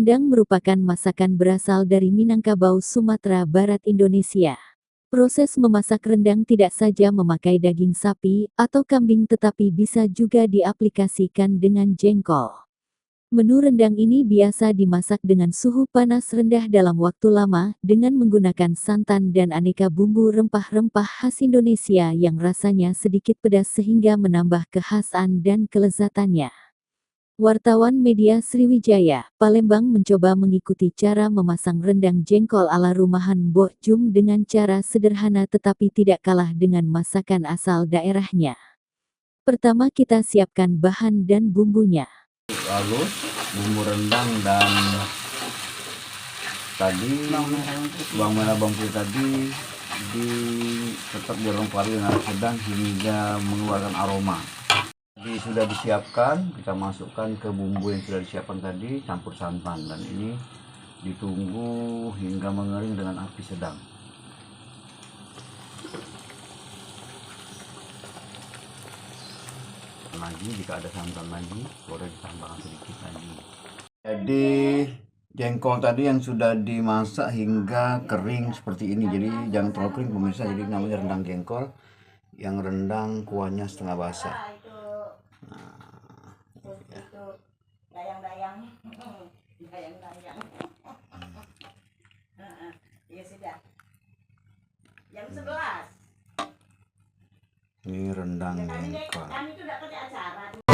Rendang merupakan masakan berasal dari Minangkabau, Sumatera Barat, Indonesia. Proses memasak rendang tidak saja memakai daging sapi atau kambing tetapi bisa juga diaplikasikan dengan jengkol. Menu rendang ini biasa dimasak dengan suhu panas rendah dalam waktu lama dengan menggunakan santan dan aneka bumbu rempah-rempah khas Indonesia yang rasanya sedikit pedas sehingga menambah kekhasan dan kelezatannya. Wartawan media Sriwijaya, Palembang mencoba mengikuti cara memasang rendang jengkol ala rumahan Mbok Jum dengan cara sederhana tetapi tidak kalah dengan masakan asal daerahnya. Pertama kita siapkan bahan dan bumbunya. Lalu bumbu rendang dan tadi bawang merah bawang putih tadi tetap dirempari dengan sedang hingga mengeluarkan aroma. Jadi sudah disiapkan, kita masukkan ke bumbu yang sudah disiapkan tadi, campur santan, dan ini ditunggu hingga mengering dengan api sedang. Lagi jika ada santan lagi boleh ditambahkan sedikit lagi. Jadi jengkol tadi yang sudah dimasak hingga kering seperti ini, jadi jangan terlalu kering pemirsa, jadi namanya rendang jengkol yang rendang kuahnya setengah basah. Ini rendang jengkol.